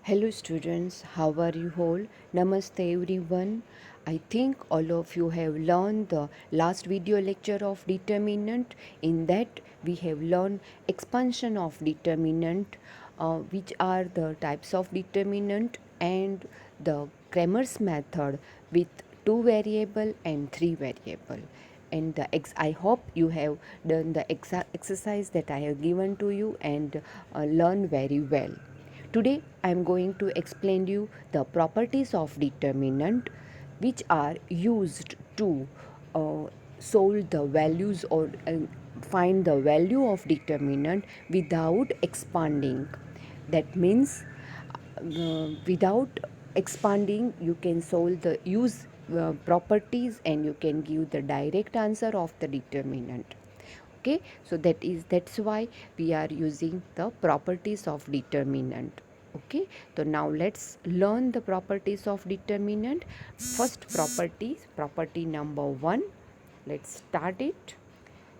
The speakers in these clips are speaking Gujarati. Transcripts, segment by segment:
Hello students, how are you all? Namaste everyone. I think all of you have learned the last video lecture of determinant. In that we have learned expansion of determinant, which are the types of determinant and the Cramer's method with two variable and three variable. And I hope you have done the exercise that I have given to you and learned very well. Today I am going to explain you the properties of determinant which are used to uh, solve the values or find the value of determinant without expanding. That means without expanding you can solve the use properties and you can give the direct answer of the determinant. Okay, so that's why we are using the properties of determinant. Okay, so now let's learn the properties of determinant. First property number 1. Let's start it.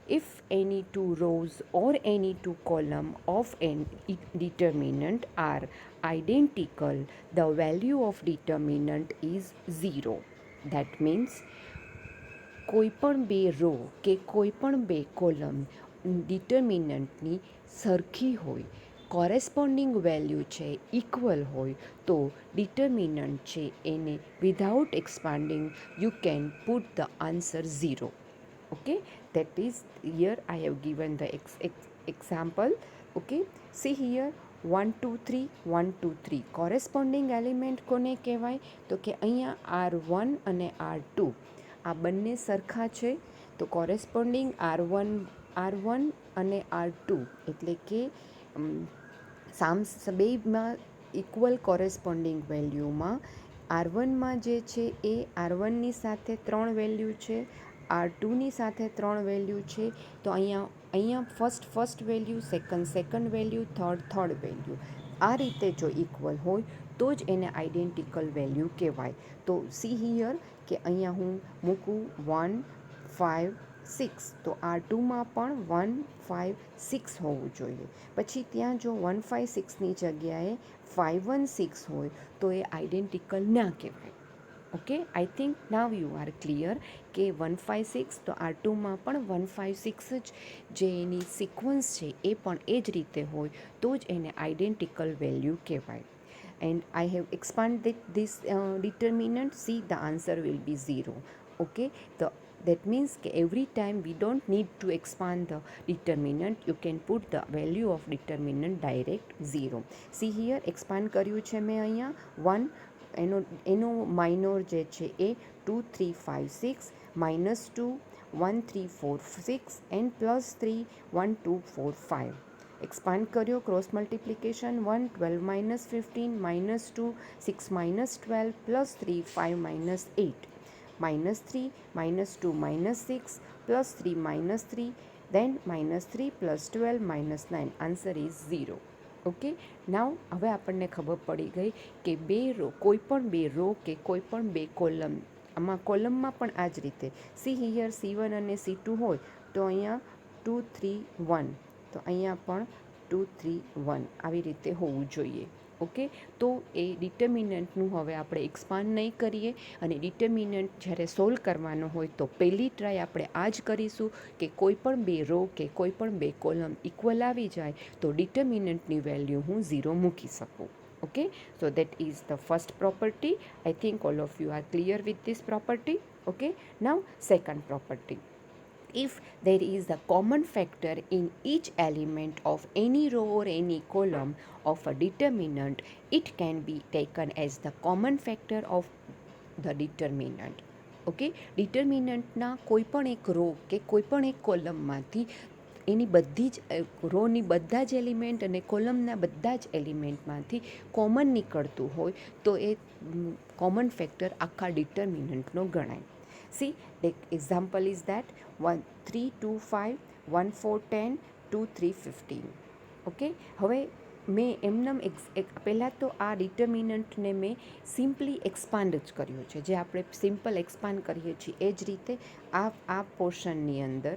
If any two rows or any two columns of an determinant are identical, the value of determinant is 0. That means કોઈપણ બે રો કે કોઈપણ બે કોલમ ડિટર્મિનન્ટની સરખી હોય, કોરેસ્પોન્ડિંગ વેલ્યુ છે ઇક્વલ હોય, તો ડિટર્મિનન્ટ છે એને without expanding you can put the answer 0. Okay, that is here I have given the example. Okay, see here 1 2 3 1 2 3 કોરેસ્પોન્ડિંગ element કોને કહેવાય? તો કે અહીંયા R1 અને R2 આ બંને સરખા છે, તો કોરેસ્પોન્ડિંગ R1 અને R2 એટલે કે બેમાં ઇક્વલ કોરેસ્પોન્ડિંગ વેલ્યુમાં R1માં જે છે એ R1ની સાથે 3 વેલ્યુ છે, R2ની સાથે 3 વેલ્યુ છે, તો અહીંયા first value, second value, third value આ રીતે જો ઇક્વલ હોય તો જ એને આઈડેન્ટિકલ વેલ્યુ કહેવાય. તો સી હિયર કે અહીંયા હું મૂકું 1 5 6, તો R2માં પણ 1 5 6 હોવું જોઈએ. પછી ત્યાં જો 1 5 6ની જગ્યાએ 5 1 6 હોય તો એ આઈડેન્ટિકલ ના કહેવાય. Okay, I think now you are clear કે 1 5 6 તો R2માં પણ 1 5 6 જ જે એની સિક્વન્સ છે એ પણ એ જ રીતે હોય તો જ એને આઈડેન્ટિકલ વેલ્યુ કહેવાય. And I have expanded this determinant. See, the answer will be 0. Okay, that means every time we don't need to expand the determinant, you can put the value of determinant direct 0. See here, expand કર્યું છે મેં અહીંયા 1, એનો માઇનોર જે છે એ 2 3 5 6 -2 1 3 4 6 and +3 1 2 4 5. एक्सपांड કર્યો, cross multiplication 1 12 -15 -2 6 -12 +3 5 -8 -3 -2 -6 +3 -3 then -3 +12 -9. Answer is 0. Okay, નાવ હવે આપણને ખબર પડી ગઈ કે કોઈપણ બે રો કે કોઈપણ બે કોલમ, આમાં કોલમમાં પણ આ જ રીતે સી હિયર C1 અને C2 હોય તો અહીંયા 2 3 1, તો અહીંયા પણ 2 3 1 આવી રીતે હોવું જોઈએ. ઓકે, તો એ ડિટર્મિનન્ટનું હવે આપણે એક્સપાન્ડ નહીં કરીએ અને ડિટર્મિનન્ટ જ્યારે સોલ્વ કરવાનો હોય તો પહેલી ટ્રાય આપણે આ જ કરીશું કે કોઈ પણ બે રો કે કોઈ પણ બે કોલમ ઇક્વલ આવી જાય તો ડિટર્મિનન્ટની વેલ્યુ હું 0 મૂકી શકું. Okay, so that is the first property. I think all of you are clear with this property. Okay, now second property. If there is a common factor in each element of any row or any column of a determinant, it can be taken as the common factor of the determinant. Okay, ડિટર્મિનન્ટના કોઈપણ એક રો કે કોઈપણ એક કોલમમાંથી એની બધી જ રોની બધા જ એલિમેન્ટ અને કોલમના બધા જ એલિમેન્ટમાંથી કોમન નીકળતું હોય તો એ કોમન ફેક્ટર આખા ડિટર્મિનન્ટનો ગણાય. C, example is that 3 2 5 1 4 10 2 3 15. Okay, હવે મેં એમનેમ પહેલાં તો આ ડિટર્મિનન્ટને મેં સિમ્પલી એક્સપાન્ડ જ કર્યું છે, જે આપણે સિમ્પલ એક્સપાન્ડ કરીએ છીએ એ જ રીતે આ પોર્શનની અંદર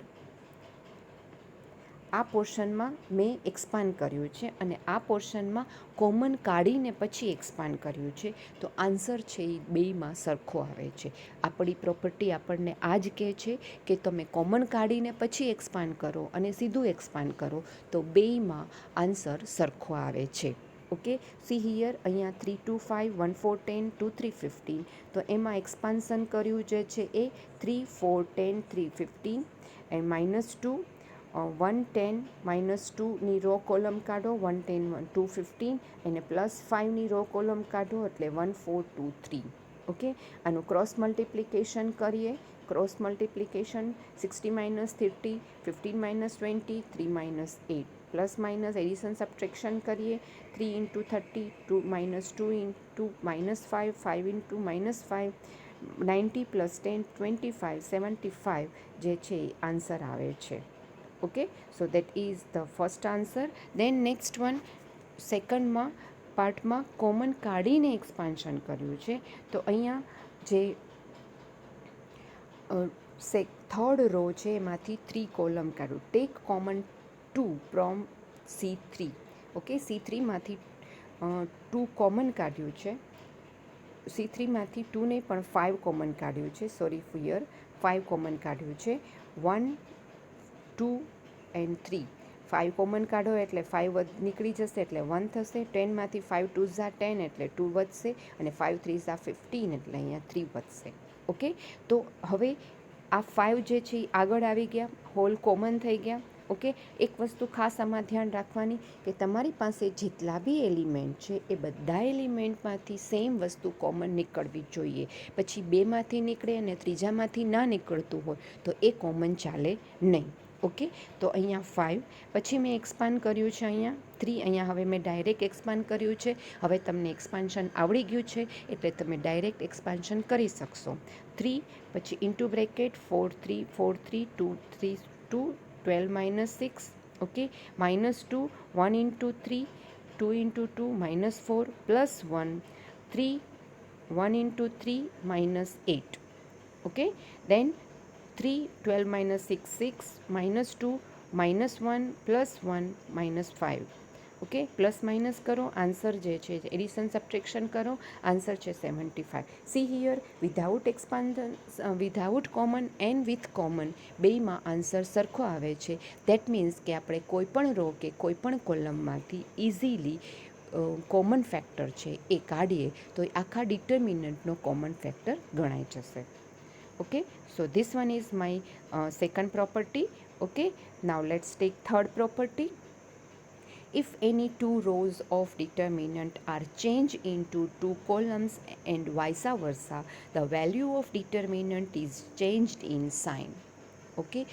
આ પોર્શનમાં મેં એક્સપાન્ડ કર્યું છે અને આ પોર્શનમાં કોમન કાઢીને પછી એક્સપાન્ડ કર્યું છે. તો આન્સર છે એ બેયમાં સરખો આવે છે. આપણી પ્રોપર્ટી આપણને આ જ કહે છે કે તમે કોમન કાઢીને પછી એક્સપાન્ડ કરો અને સીધું એક્સપાન્ડ કરો તો બેયમાં આન્સર સરખો આવે છે. ઓકે, સી હિયર અહીંયા 3 2 5 1 4 10 2 3 15. તો એમાં એક્સપાન્શન કર્યું જે છે એ 3 4 10 3 15 એન્ડ -2 1 10 -2ની રો કોલમ કાઢો 1 10 1 2 15 અને +5ની રો કોલમ કાઢો એટલે 1 4 2 3. ઓકે, આનું ક્રોસ મલ્ટિપ્લિકેશન કરીએ. Cross multiplication 60 - 30 15 - 20 3 - 8 plus minus addition subtraction કરીએ. 3 × 30 2 -2 × -5 5 × -5 90 + 10 25 75 જે છે એ આન્સર આવે છે. Okay, so that is the first answer. Then next one, સેકન્ડમાં પાર્ટમાં કોમન કાઢીને એક્સપાન્શન કર્યું છે. તો અહીંયા જે થર્ડ રો છે એમાંથી 3 કોલમ કાઢું. Take common 2 from C3. Okay, C3માંથી 2 કોમન કાઢ્યું છે. C3માંથી 2 નહીં પણ 5 કોમન કાઢ્યું છે. સોરી હિયર 5 કોમન કાઢ્યું છે. 1 2 એન્ડ 3. 5 કોમન કાઢો એટલે 5 નીકળી જશે એટલે 1 થશે. 10માંથી 5 2 = 10 એટલે 2 વધશે અને 5 3 = 15 એટલે અહીંયા 3 વધશે. ઓકે, તો હવે આ 5 જે છે એ આગળ આવી ગયા, હોલ કોમન થઈ ગયા. ઓકે, એક વસ્તુ ખાસ આમાં ધ્યાન રાખવાની કે તમારી પાસે જેટલા બી એલિમેન્ટ છે એ બધા એલિમેન્ટમાંથી સેમ વસ્તુ કોમન નીકળવી જોઈએ. પછી બેમાંથી નીકળે અને ત્રીજામાંથી ના નીકળતું હોય તો એ કોમન ચાલે નહીં. ઓકે, તો અહીંયા 5 પછી મેં એક્સપાન્ડ કર્યું છે અહીંયા 3. અહીંયા હવે મેં ડાયરેક્ટ એક્સપાન્ડ કર્યું છે. હવે તમને એક્સપાન્શન આવડી ગયું છે એટલે તમે ડાયરેક્ટ એક્સપાન્શન કરી શકશો. 3 પછી into bracket 4 3 4 3 2 3 2 12 - 6. Okay, -2 1 × 3 2 × 2 -4 +1 3 1 × 3 -8. Okay, then 3 12 - 6 6 -2 -1 +1 -5. Okay, plus minus કરો, આન્સર જે છે એડિશન સબટ્રેક્શન કરો, આન્સર છે 75. See here without expansion, without common and with common બેયમાં આન્સર સરખો આવે છે. દેટ મીન્સ કે આપણે કોઈપણ રો કે કોઈપણ કોલમમાંથી ઇઝીલી કોમન ફેક્ટર છે એ કાઢીએ તો એ આખા ડિટર્મિનન્ટનો કોમન ફેક્ટર ગણાઈ જશે. Okay, so this one is my second property. Okay, now let's take third property. If any two rows of determinant are changed into two columns and vice versa, the value of determinant is changed in sign. Okay,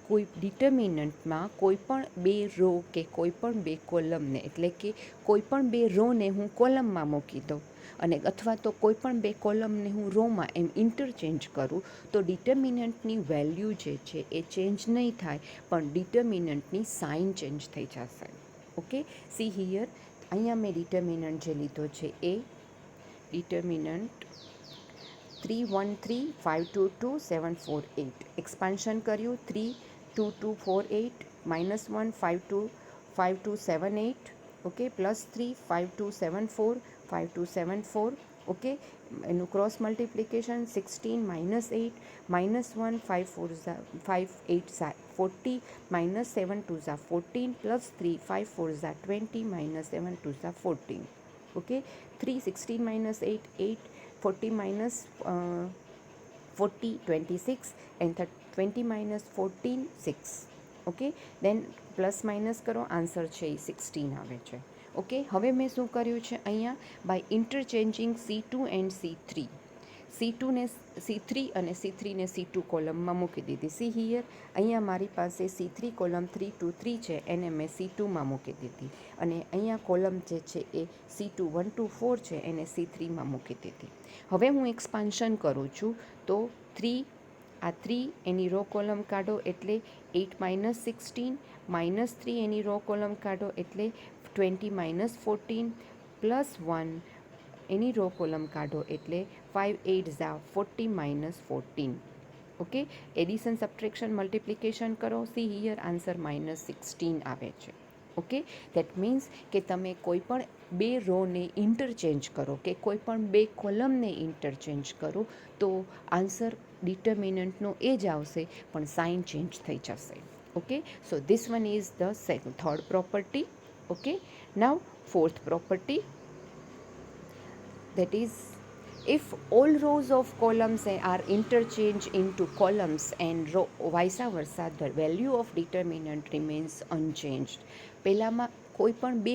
કોઈ ડિટર્મિનન્ટમાં કોઈ પણ બે રો કે કોઈ પણ બે કોલમને એટલે કે કોઈ પણ બે રોને હું કોલમમાં મૂકી દઉં અને અથવા તો કોઈ પણ બે કોલમને હું રોમાં એમ ઇન્ટરચેન્જ કરું તો ડિટર્મિનન્ટની વેલ્યુ જે છે એ ચેન્જ નહીં થાય પણ ડિટર્મિનન્ટની સાઇન ચેન્જ થઈ જશે. ઓકે, સી હિયર અહીંયા મેં ડિટર્મિનન્ટ જે લીધો છે એ ડિટર્મિનન્ટ 3 1 3 5 2 2 7 4 8. એક્સપાન્શન કર્યું 3 2 2 4 8 -1 5 2 5 2 7 8. ઓકે, +3 5 2 7 4 5 2 7 4. ઓકે, એનું cross multiplication 16 -8 -1 5 4 5 8 40 -7 2 14 +3 5 4 20 -7 2 14. Okay, 3 16 - 8 8 40 40 26 and 20 - 14 6. Okay, then plus minus કરો, આન્સર છે એ 16 આવે છે. ઓકે, હવે મેં શું કર્યું છે અહીંયા by ઇન્ટરચેન્જિંગ C2 and C3. C3 અને C3ને C2 કોલમમાં મૂકી દીધી. સી હિયર અહીંયા મારી પાસે C3 કોલમ 3 2 3 છે એને મેં C2માં મૂકી દીધી અને અહીંયા કોલમ જે છે એ C2 1 2 4 છે એને C3માં મૂકી દીધી. હવે હું એક્સપાન્શન કરું છું તો 3 આ 3 એની રો કોલમ કાઢો એટલે 8 - 16 -3 એની રો કોલમ કાઢો એટલે 20 - 14 +1 એની રો કોલમ કાઢો એટલે 5 8 40 - 14. ઓકે, એડિશન સબટ્રેક્શન મલ્ટિપ્લિકેશન કરો, સી હિયર આન્સર -16 આવે છે. ઓકે, દેટ મીન્સ કે તમે કોઈ પણ બે રોને ઇન્ટરચેન્જ કરો કે કોઈ પણ બે કોલમને ઇન્ટરચેન્જ કરો તો આન્સર ડિટર્મિનન્ટનો એ જ આવશે પણ સાઇન ચેન્જ થઈ જશે. Okay, so this one is the third property. Okay, now fourth property, that is, if all rows of columns are interchanged into columns and vice versa, the value of determinant remains unchanged. પહેલામાં કોઈ પણ બે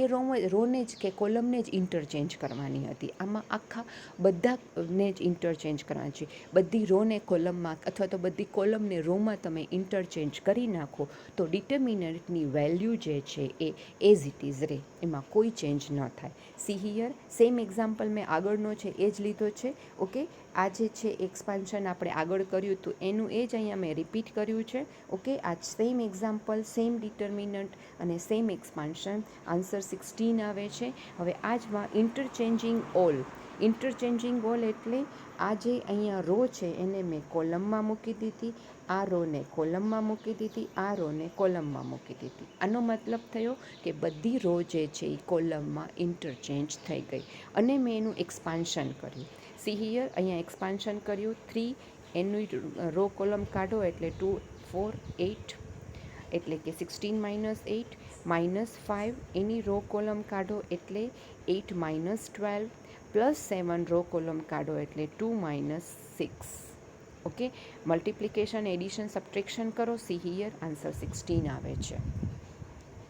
રોને જ કે કોલમને જ ઇન્ટરચેન્જ કરવાની હતી, આમાં આખા બધાને જ ઇન્ટરચેન્જ કરવાની છે. બધી રોને કોલમમાં અથવા તો બધી કોલમને રોમાં તમે ઇન્ટરચેન્જ કરી નાખો તો ડિટર્મિનન્ટની વેલ્યુ જે છે એ એઝ ઇટ ઇઝ રહે, એમાં કોઈ ચેન્જ ન થાય. સી હિયર સેમ એક્ઝામ્પલ મેં આગળનો છે એ જ લીધો છે. ઓકે, આ જે છે એક્સપાન્શન આપણે આગળ કર્યું હતું એનું એ જ અહીંયા મેં રિપીટ કર્યું છે. ઓકે, આ સેમ એક્ઝામ્પલ, સેમ ડિટર્મિનન્ટ અને સેમ એક્સપાન્શન, આન્સર 16 આવે છે. હવે આજમાં ઇન્ટરચેન્જિંગ ઓલ એટલે આ જે અહીંયા રો છે એને મેં કોલમમાં મૂકી દીધી, આ રોને કોલમમાં મૂકી દીધી, આ રોને કોલમમાં મૂકી દીધી. આનો મતલબ થયો કે બધી રો જે છે એ કોલમમાં ઇન્ટરચેન્જ થઈ ગઈ અને મેં એનું એક્સપાન્શન કર્યું. સી હિયર અહીંયા એક્સપાન્શન કર્યું 3, એનું રો કોલમ કાઢો એટલે 2 4 8 એટલે કે 16 - 8 -5, એની રો કોલમ કાઢો એટલે 8 - 12 +7 રો કોલમ કાઢો એટલે 2 - 6. ઓકે, મલ્ટિપ્લિકેશન એડિશન સબટ્રેક્શન કરો, સી હિયર આન્સર 16 આવે છે.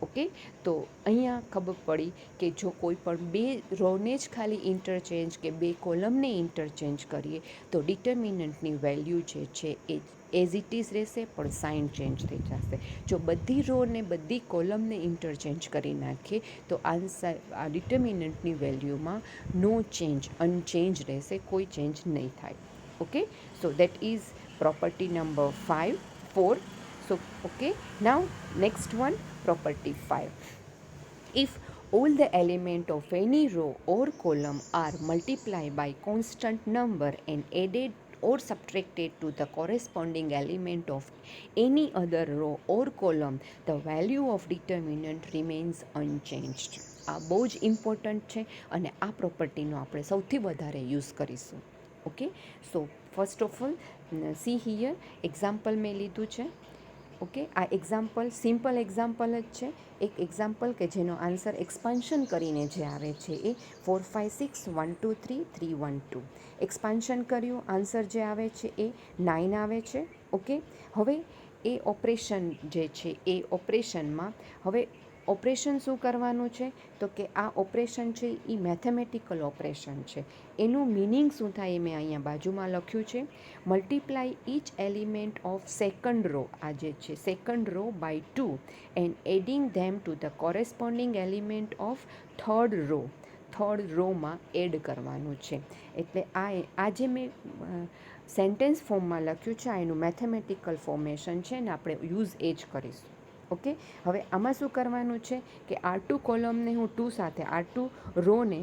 ઓકે, તો અહીંયા ખબર પડી કે જો કોઈ પણ બે રોને જ ખાલી ઇન્ટરચેન્જ કે બે કોલમને ઇન્ટરચેન્જ કરીએ તો ડિટર્મિનન્ટની વેલ્યુ જે છે એ એઝ ઇટ ઇઝ રહેશે પણ સાઇન ચેન્જ થઈ જશે. જો બધી રોને બધી કોલમને ઇન્ટરચેન્જ કરી નાખીએ તો આન્સર આ ડિટર્મિનન્ટની વેલ્યુમાં નો ચેન્જ, અનચેન્જ રહેશે, કોઈ ચેન્જ નહીં થાય. Okay, so that is property number 4. So okay, now next one, property 5. If all the element of any row or column are multiplied by constant number and added or subtracted to the corresponding element of any other row or column, the value of determinant remains unchanged. આ બહુ જ ઇમ્પોર્ટન્ટ છે અને આ પ્રોપર્ટીનો આપણે સૌથી વધારે યુઝ કરીશું. Okay, so first of all C here example મેં લીધું છે. ઓકે, આ એક્ઝામ્પલ સિમ્પલ એક્ઝામ્પલ જ છે. એક એક્ઝામ્પલ કે જેનો આન્સર એક્સપાન્શન કરીને જે આવે છે એ 4 5 6 1 2 3 3 1 2. એક્સપાન્શન કર્યું, આન્સર જે આવે છે એ 9 આવે છે. ઓકે, હવે એ ઓપરેશન જે છે એ ઓપરેશનમાં હવે ઓપરેશન શું કરવાનું છે તો કે આ ઓપરેશન છે એ મેથેમેટિકલ ઓપરેશન છે. એનું મિનિંગ શું થાય એ મેં અહીંયા બાજુમાં લખ્યું છે. Multiply each element of second row, આ જે છે second row by 2 and adding them to the corresponding element of third row. Third રોમાં એડ કરવાનું છે. એટલે આ જે મેં સેન્ટેન્સ ફોર્મમાં લખ્યું છે આ એનું મેથેમેટિકલ ફોર્મેશન છે ને આપણે યુઝ એ જ કરીશું. ઓકે, હવે આમાં શું કરવાનું છે કે R2 કોલમને હું 2 સાથે, R2 રોને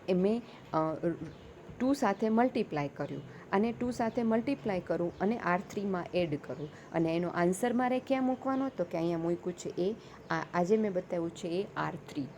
એ મેં 2 સાથે મલ્ટીપ્લાય કર્યું અને 2 સાથે મલ્ટીપ્લાય કરું અને R3માં એડ કરું અને એનો આન્સર મારે ક્યાં મૂકવાનો તો કે અહીંયા મૂક્યું છે એ આજે મેં બતાવ્યું છે એ R3.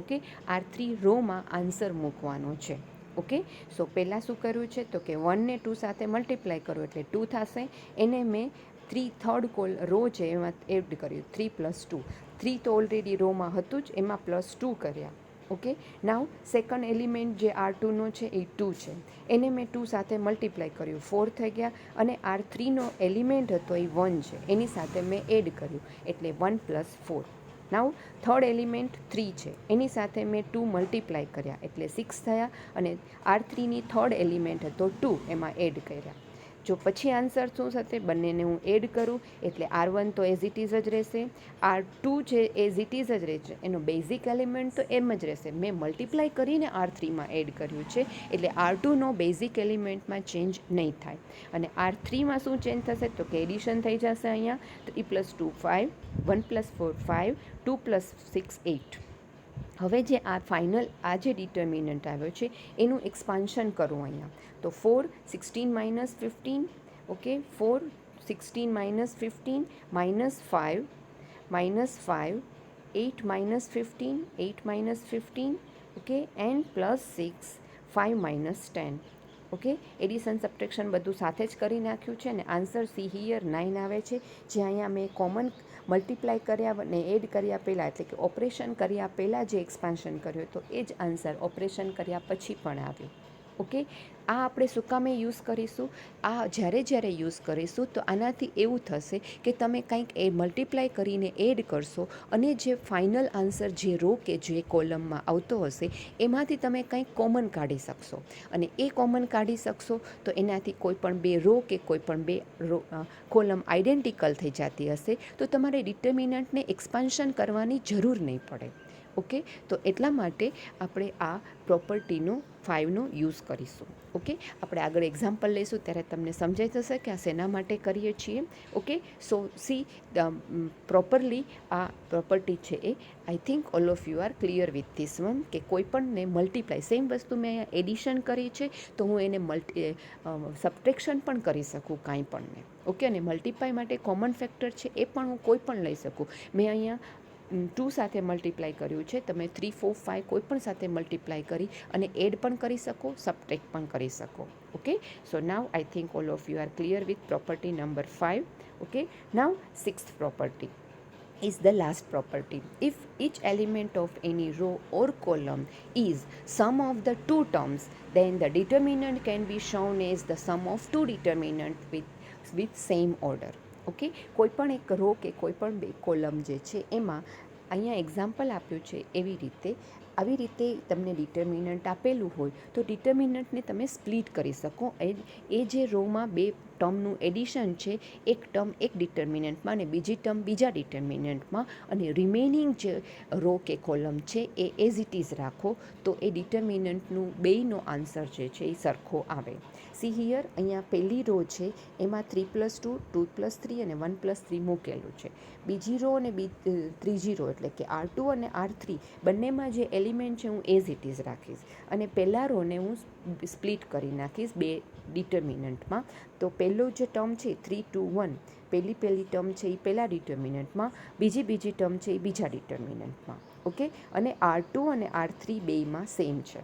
ઓકે, R3 રોમાં આન્સર મૂકવાનો છે. ઓકે, સો પહેલાં શું કર્યું છે તો કે 1ને 2 સાથે મલ્ટીપ્લાય કરું એટલે 2 થશે, એને મેં થર્ડ રો છે એમાં એડ કર્યું 3 + 2. 3 તો ઓલરેડી રોમાં હતું જ, એમાં +2 કર્યા. ઓકે, નાવ સેકન્ડ એલિમેન્ટ જે R2નો છે એ 2 છે, એને મેં 2 સાથે મલ્ટીપ્લાય કર્યું 4 થઈ ગયા અને R3નો એલિમેન્ટ હતો એ 1 છે, એની સાથે મેં એડ કર્યું એટલે 1 + 4. નાવ થર્ડ એલિમેન્ટ 3 છે, એની સાથે મેં 2 મલ્ટીપ્લાય કર્યા એટલે 6 થયા અને R3ની થર્ડ એલિમેન્ટ હતો 2, એમાં એડ કર્યા. જો પછી આન્સર શું થશે, બંનેને હું એડ કરું એટલે R1 તો એઝ ઇટ ઇઝ જ રહેશે, R2 જે એઝ ઇટ ઇઝ જ રહેશે, એનો બેઝિક એલિમેન્ટ તો એમ જ રહેશે. મેં મલ્ટીપ્લાય કરીને R3માં એડ કર્યું છે એટલે R2નો બેઝિક એલિમેન્ટમાં ચેન્જ નહીં થાય. અને R3માં શું ચેન્જ થશે તો કે એડિશન થઈ જશે. અહીંયા 3 + 2 5, 1 + 4 5, 2 + 6 8. હવે જે આ ફાઇનલ આ જે ડિટર્મિનન્ટ આવ્યો છે એનું એક્સપાન્શન કરું અહીંયા તો 4 16 - 15 okay 4 16 minus 15 minus 5 minus 5 8 minus 15 8 minus 15 okay and plus 6 5 minus 10 okay addition subtraction બધું સાથે જ કરી નાખ્યું છે ને આન્સર સી હિયર 9 આવે છે જે અહીંયા મેં કોમન મલ્ટીપ્લાય કર્યા ને એડ કર્યા પહેલાં એટલે કે ઓપરેશન કર્યા પહેલાં જે એક્સપાન્શન કર્યું તો એ જ આન્સર ઓપરેશન કર્યા પછી પણ આવ્યું ઓકે આ આપણે શું કામે યુઝ કરીશું આ જ્યારે યુઝ કરીશું તો આનાથી એવું થશે કે તમે કંઈક એ મલ્ટીપ્લાય કરીને એડ કરશો અને જે ફાઇનલ આન્સર જે રો કે જે કોલમમાં આવતો હશે એમાંથી તમે કંઈક કોમન કાઢી શકશો અને એ કોમન કાઢી શકશો તો એનાથી કોઈ પણ બે રો કે કોઈ પણ બે રો કોલમ આઇડેન્ટિકલ થઈ જતી હશે તો તમારે ડિટર્મિનન્ટને એક્સપાન્શન કરવાની જરૂર નહીં પડે ઓકે તો એટલા માટે આપણે આ પ્રોપર્ટીનો 5નો યુઝ કરીશું ઓકે આપણે આગળ એક્ઝામ્પલ લઈશું ત્યારે તમને સમજાઈ જશે કે આ શેના માટે કરીએ છીએ ઓકે સો સી પ્રોપરલી આ પ્રોપર્ટી છે એ I think all of you are clear with this one કે કોઈ પણને મલ્ટીપ્લાય સેમ વસ્તુ મેં અહીંયા એડિશન કરી છે તો હું એને સબટ્રેક્શન પણ કરી શકું કાંઈ પણને ઓકે અને મલ્ટીપ્લાય માટે કોમન ફેક્ટર છે એ પણ હું કોઈ પણ લઈ શકું મેં અહીંયા 2 સાથે મલ્ટીપ્લાય કર્યું છે તમે 3 4 5 કોઈ પણ સાથે મલ્ટીપ્લાય કરી અને એડ પણ કરી શકો સબટ્રેક્ટ પણ કરી શકો okay so now I think all of you are clear with property number 5 okay now 6th property is the last property. If each element of any row or column is sum of the two terms, then the determinant can be shown as the sum of two determinant with same order. Okay કોઈ પણ એક રો કે કોઈ પણ બે કોલમ જે છે એમાં અહીંયા એક્ઝામ્પલ આપ્યું છે આવી રીતે તમને ડિટર્મિનન્ટ આપેલું હોય તો ડિટર્મિનન્ટને તમે સ્પ્લિટ કરી શકો એ જે રોમાં બે ટર્મનું એડિશન છે એક ટર્મ એક ડિટર્મિનન્ટમાં અને બીજી ટર્મ બીજા ડિટર્મિનન્ટમાં અને રિમેનિંગ જે રો કે કોલમ છે એ એઝ ઇટ ઇઝ રાખો તો એ ડિટર્મિનન્ટનું બેયનો આન્સર જે છે એ સરખો આવે સી હિયર અહીંયા પહેલી રો છે એમાં 3+2 2+3 અને 1+3 મૂકેલું છે બીજી રો અને ત્રીજી રો એટલે કે R2 અને R3 બંનેમાં જે એલિમેન્ટ છે હું એઝ ઇટ ઇઝ રાખીશ અને પહેલા રોને હું સ્પ્લિટ કરી નાખીશ બે ડિટર્મિનન્ટમાં તો પહેલું જે ટર્મ છે 3 2 1 પહેલી ટર્મ છે એ પહેલા ડિટર્મિનન્ટમાં બીજી ટર્મ છે એ બીજા ડિટર્મિનન્ટમાં ઓકે અને R2 અને R3 બેયમાં સેમ છે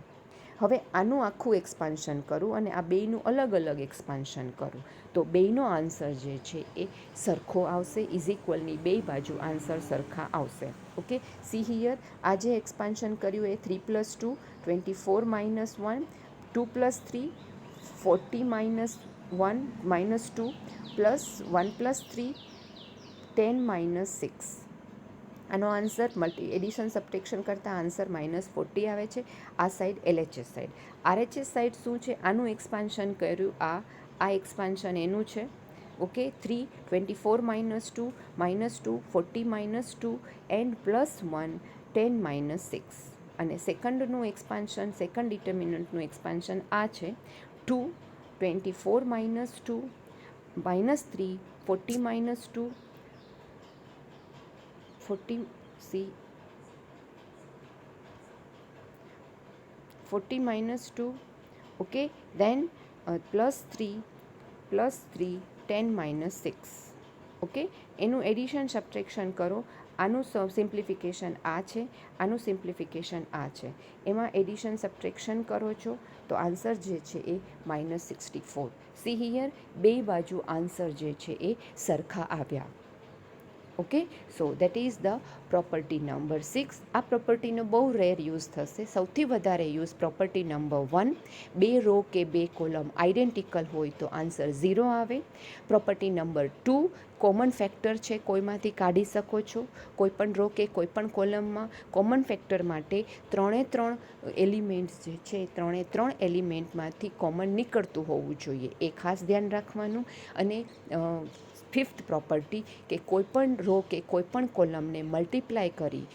હવે આનું આખું એક્સપાન્શન કરું અને આ બેયનું અલગ એક્સપાન્શન કરું તો બેયનો આન્સર જે છે એ સરખો આવશે ઇઝ ઇક્વલની બે બાજુ આન્સર સરખા આવશે ઓકે સી હિયર આ જે એક્સપાન્શન કર્યું એ 3+2 24 -1 2+3 40 -1 -2 પ્લસ 1+3 10 -6 આનો આન્સર એડિશન સબટ્રેક્શન કરતાં આન્સર -40 આવે છે આ side LHS side RHS side શું છે આનું એક્સપાન્શન કર્યું આ એક્સપાન્શન એનું છે ઓકે 3 24 -2 -2 40 -2 એન્ડ +1 10 -6 અને સેકન્ડનું એક્સપાન્શન સેકન્ડ ડિટર્મિનન્ટનું એક્સપાન્શન આ છે 2 24 -2 -3 40 -2 40 -2 okay then +3 10 -6 ઓકે એનું એડિશન સબટ્રેક્શન કરો આનું સિમ્પ્લિફિકેશન આ છે આનું સિમ્પ્લિફિકેશન આ છે એમાં એડિશન સબટ્રેક્શન કરો છો તો આન્સર જે છે એ -64 સી હિયર બે બાજુ આન્સર જે છે એ સરખા આવ્યા okay so that is the property number 6 આ પ્રોપર્ટીનો બહુ રેર યુઝ થશે સૌથી વધારે યુઝ પ્રોપર્ટી નંબર 1 બે રો કે બે કોલમ આઇડેન્ટિકલ હોય તો આન્સર 0 આવે પ્રોપર્ટી નંબર 2 કોમન ફેક્ટર છે કોઈમાંથી કાઢી શકો છો કોઈ પણ રો કે કોઈ પણ કોલમમાં કોમન ફેક્ટર માટે 3 એલિમેન્ટ્સ જે છે 3 એલિમેન્ટમાંથી કોમન નીકળતું હોવું જોઈએ એ ખાસ ધ્યાન રાખવાનું અને 5th પ્રોપર્ટી કે કોઈપણ રો કે કોઈપણ કોલમને મલ્ટીપ્લાય કરી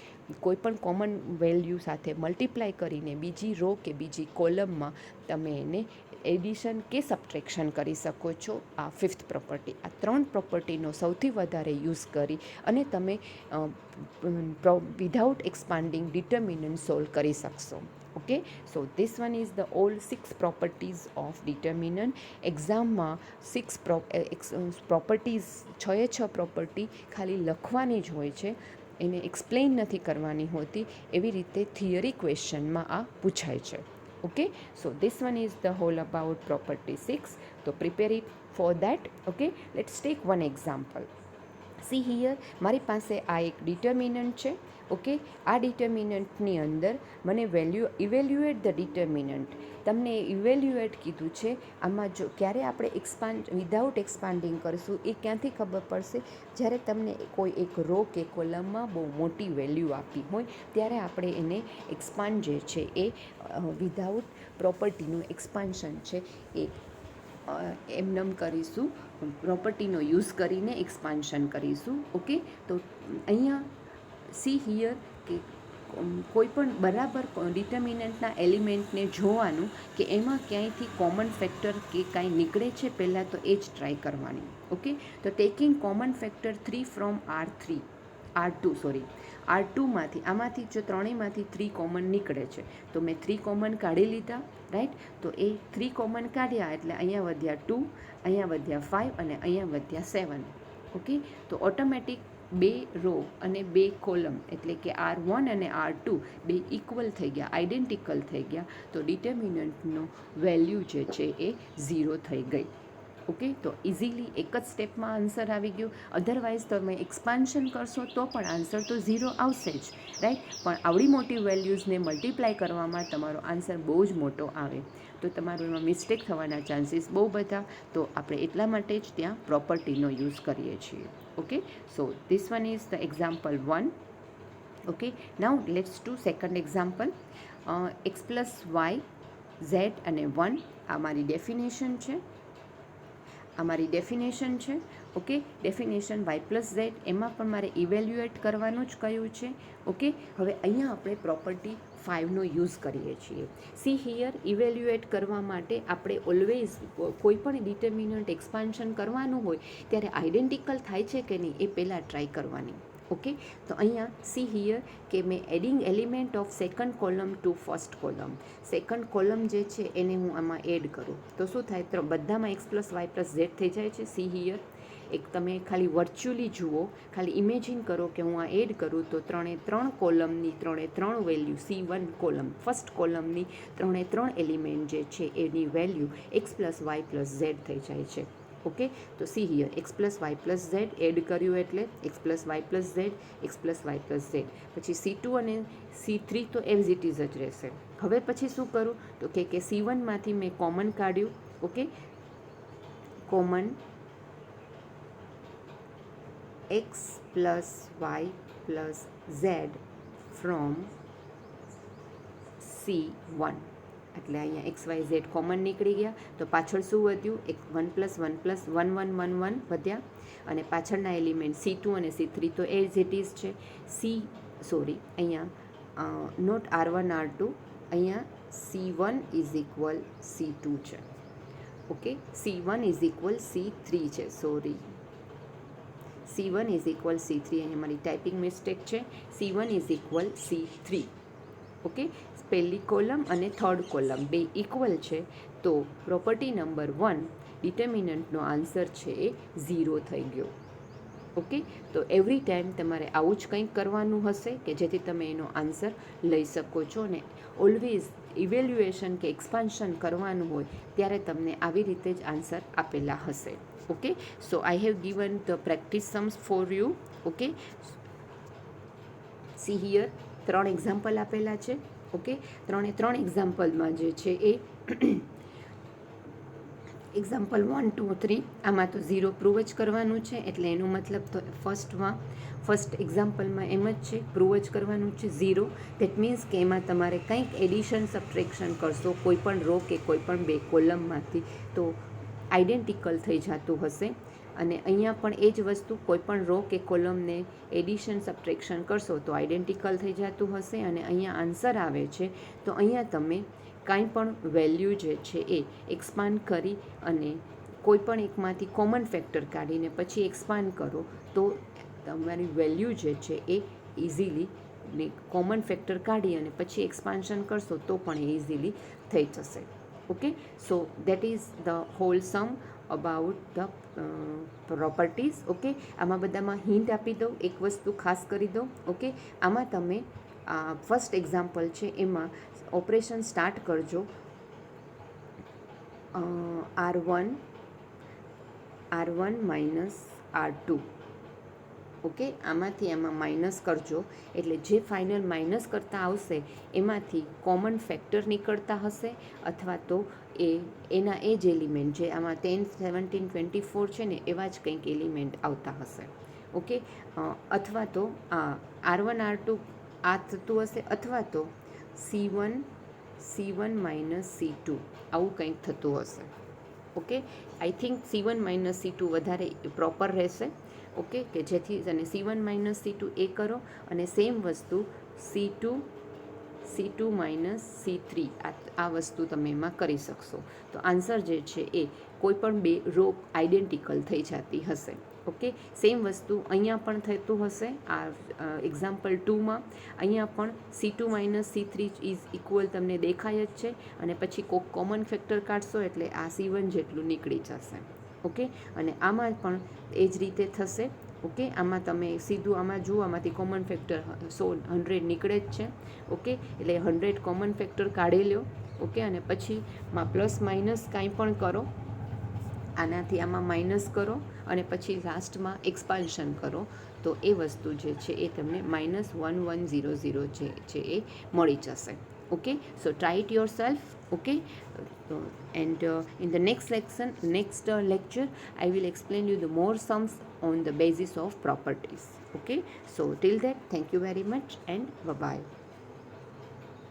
કોઈપણ કોમન વેલ્યુ સાથે મલ્ટીપ્લાય કરીને બીજી રો કે બીજી કોલમમાં તમે એને એડિશન કે સબટ્રેક્શન કરી શકો છો આ 5th પ્રોપર્ટી આ 3 પ્રોપર્ટીનો સૌથી વધારે યુઝ કરી અને તમે વિધાઉટ એક્સપાન્ડિંગ ડિટર્મિનન્ટ સોલ્વ કરી શકશો okay, so this one is the all 6 properties of determinant. એક્ઝામમાં 6 પ્રોપર્ટીઝ, 6 પ્રોપર્ટી ખાલી લખવાની જ હોય છે, એને એક્સપ્લેન નથી કરવાની હોતી. એવી રીતે થિયરી ક્વેશ્ચનમાં આ પૂછાય છે. Okay, so this one is the whole about property 6. તો prepare it for that. Okay, let's take one example. See here, મારી પાસે આ એક ડિટર્મિનન્ટ છે. ઓકે, આ ડિટર્મિનન્ટની અંદર મને ઇવેલ્યુએટ ધ ડિટર્મિનન્ટ, તમને ઇવેલ્યુએટ કીધું છે. આમાં જો ક્યારે આપણે વિધાઉટ એક્સપાન્ડિંગ કરીશું એ ક્યાંથી ખબર પડશે? જ્યારે તમને કોઈ એક રો કે કોલમમાં બહુ મોટી વેલ્યુ આપી હોય ત્યારે આપણે એને એક્સપાન્ડ જે છે એ વિધાઉટ પ્રોપર્ટીનું એક્સપાન્શન છે એ એમનેમ કરીશું, પ્રોપર્ટીનો યુઝ કરીને એક્સપાન્શન કરીશું. ઓકે, તો અહીંયા સી હિયર કે કોઈ પણ બરાબર ડિટર્મિનન્ટના એલિમેન્ટને જોવાનું કે એમાં ક્યાંયથી કોમન ફેક્ટર કે કાંઈ નીકળે છે, પહેલાં તો એ જ ટ્રાય કરવાની. ઓકે, તો ટેકિંગ કોમન ફેક્ટર 3 ફ્રોમ R2માંથી આમાંથી જો ત્રણેયમાંથી 3 કોમન નીકળે છે તો મેં 3 કોમન કાઢી લીધા, રાઈટ. તો એ 3 કોમન કાઢ્યા એટલે અહીંયા વધ્યા 2, અહીંયા વધ્યા 5 અને અહીંયા વધ્યા 7. ઓકે, તો ઓટોમેટિક 2 રો અને 2 કોલમ એટલે કે R1 અને R2 બે ઇક્વલ થઈ ગયા, આઇડેન્ટિકલ થઈ ગયા. તો ડિટર્મિનન્ટનો વેલ્યુ જે છે એ 0 થઈ ગઈ. ઓકે, તો ઇઝીલી એક જ સ્ટેપમાં આન્સર આવી ગયો. અધરવાઇઝ તમે એક્સપાન્શન કરશો તો પણ આન્સર તો 0 આવશે જ, રાઈટ. પણ આવડી મોટી વેલ્યુઝને મલ્ટીપ્લાય કરવામાં તમારો આન્સર બહુ જ મોટો આવે તો તમારું એમાં મિસ્ટેક થવાના ચાન્સીસ બહુ બધા. તો આપણે એટલા માટે જ ત્યાં પ્રોપર્ટીનો યુઝ કરીએ છીએ. Okay, so this one is the example 1. Okay, now let's do second example. x plus y, z અને 1 આ મારી ડેફિનેશન છે. Okay, definition y plus z, એમાં પણ મારે ઇવેલ્યુએટ કરવાનું જ કહ્યું છે. ઓકે, હવે અહીંયા આપણે પ્રોપર્ટી 5નો યુઝ કરીએ છીએ. સી હિયર, ઇવેલ્યુએટ કરવા માટે આપણે ઓલવેઝ કોઈ પણ ડિટર્મિનન્ટ એક્સપાન્શન કરવાનું હોય ત્યારે આઇડેન્ટિકલ થાય છે કે નહીં એ પહેલાં ટ્રાય કરવાની. ઓકે, તો અહીંયા સી હિયર કે મેં adding element of second column to first column, second column જે છે એને હું આમાં એડ કરું તો શું થાય? તો બધામાં x plus y plus z થઈ જાય છે. સી હિયર, એક તમે ખાલી વર્ચ્યુઅલી જુઓ, ખાલી ઇમેજિન કરો કે હું આ એડ કરું તો 3 કોલમની 3 વેલ્યુ, C1 કોલમ ફર્સ્ટ કોલમની 3 એલિમેન્ટ જે છે એની value x plus y plus z થઈ જાય છે. ઓકે, તો see here x plus y plus z add કર્યું એટલે x plus y plus z, x plus y plus z. પછી C2 અને C3 તો એઝ ઇટ ઇઝ જ રહેશે. હવે પછી શું કરું તો કે C1માંથી મેં કોમન કાઢ્યું. Okay, common x plus y plus z from C1 એટલે અહીંયા એક્સ વાય ઝેડ કોમન નીકળી ગયા. તો પાછળ શું વધ્યું? 1 પ્લસ 1 પ્લસ 1 1 1 1 વધ્યા. અને પાછળના એલિમેન્ટ C2 અને C3 તો એઝ ઇટ ઇઝ છે. અહીંયા નોટ R1 R2, અહીંયા C1 ઇઝ ઇક્વલ C2 છે. Okay, C1 is equal C3 છે. C1 ઇઝ ઇક્વલ C3, અહીંયા મારી ટાઈપિંગ મિસ્ટેક છે. C1 is equal C3. Okay, પહેલી કોલમ અને થર્ડ કોલમ બે ઇક્વલ છે તો પ્રોપર્ટી નંબર 1 ડિટર્મિનન્ટનો આન્સર છે એ 0 થઈ ગયો. ઓકે, તો એવરી ટાઈમ તમારે આવું જ કંઈક કરવાનું હશે કે જેથી તમે એનો આન્સર લઈ શકો છો. ને ઓલવેઝ ઇવેલ્યુએશન કે એક્સપાન્શન કરવાનું હોય ત્યારે તમને આવી રીતે જ આન્સર આપેલા હશે. Okay, so I have given the practice Sam's for you. Okay, C here 3 example આપેલા છે. ઓકે, 3 એક્ઝામ્પલમાં જે છે એ એક્ઝામ્પલ 1 2 3 આમાં તો 0 પ્રૂવ જ કરવાનું છે. એટલે એનો મતલબ તો ફર્સ્ટ એક્ઝામ્પલમાં એમ જ છે, પ્રૂવ જ કરવાનું છે 0. દેટ મીન્સ કે એમાં તમારે કંઈક એડિશન સબટ્રેક્શન કરશો કોઈ પણ રો કે કોઈ પણ 2 કોલમમાંથી તો આઇડેન્ટિકલ થઈ જતું હશે. અને અહીંયા પણ એ જ વસ્તુ, કોઈ પણ રો કે કોલમને એડિશન સબટ્રેક્શન કરશો તો આઇડેન્ટિકલ થઈ જતું હશે. અને અહીંયા આન્સર આવે છે તો અહીંયા તમે કાંઈ પણ વેલ્યુ જે છે એ એક્સપાન્ડ કરી અને કોઈ પણ એકમાંથી કોમન ફેક્ટર કાઢીને પછી એક્સપાન્ડ કરો તો તમારી વેલ્યુ જે છે એ ઇઝીલી કોમન ફેક્ટર કાઢી અને પછી એક્સપાન્શન કરશો તો પણ એ ઇઝીલી થઈ જશે. Okay, so that is the whole sum about the properties. Okay, આમાં બધામાં હિન્ટ આપી દઉં, એક વસ્તુ ખાસ કરી દઉં. ઓકે, આમાં તમે ફર્સ્ટ એક્ઝામ્પલ છે એમાં ઓપરેશન સ્ટાર્ટ કરજો. R1 minus R2. ઓકે, આમાંથી આમાં માઇનસ કરજો એટલે જે ફાઇનલ માઇનસ કરતાં આવશે એમાંથી કોમન ફેક્ટર નીકળતા હશે અથવા તો એના એ જ એલિમેન્ટ જે આમાં 10, 17, 24 છે ને એવા જ કંઈક એલિમેન્ટ આવતા હશે. ઓકે, અથવા તો R1 R2 આ થતું હશે અથવા તો C1 માઇનસ C2 આવું કંઈક થતું હશે. Okay, I think C1 minus C2 વધારે પ્રોપર રહેશે. ઓકે, કે જેથી અને C1 માઇનસ C2 એ કરો અને સેમ વસ્તુ C2 માઇનસ C3 આ વસ્તુ તમે એમાં કરી શકશો. તો આન્સર જે છે એ કોઈ પણ બે રો આઈડેન્ટિકલ થઈ જતી હશે. ઓકે, સેમ વસ્તુ અહીંયા પણ થતું હશે. આ એક્ઝામ્પલ 2માં અહીંયા પણ C2 minus C3 is equal તમને દેખાય જ છે અને પછી કોક કોમન ફેક્ટર કાઢશો એટલે આ C1 જેટલું નીકળી જશે. ઓકે, અને આમાં પણ એ જ રીતે થશે. ઓકે, આમાં તમે સીધું આમાં જુઓ, આમાંથી કોમન ફેક્ટર 100 નીકળે જ છે. ઓકે, એટલે 100 કોમન ફેક્ટર કાઢી લો. ઓકે, અને પછી પ્લસ માઇનસ કાંઈ પણ કરો, આનાથી આમાં માઇનસ કરો અને પછી લાસ્ટમાં એક્સપાન્શન કરો તો એ વસ્તુ જે છે એ તમને -1100 જે છે એ મળી જશે. Okay, so try it yourself. Okay, and in the next lecture I will explain you the more sums on the basis of properties. Okay, so till that, thank you very much and bye bye.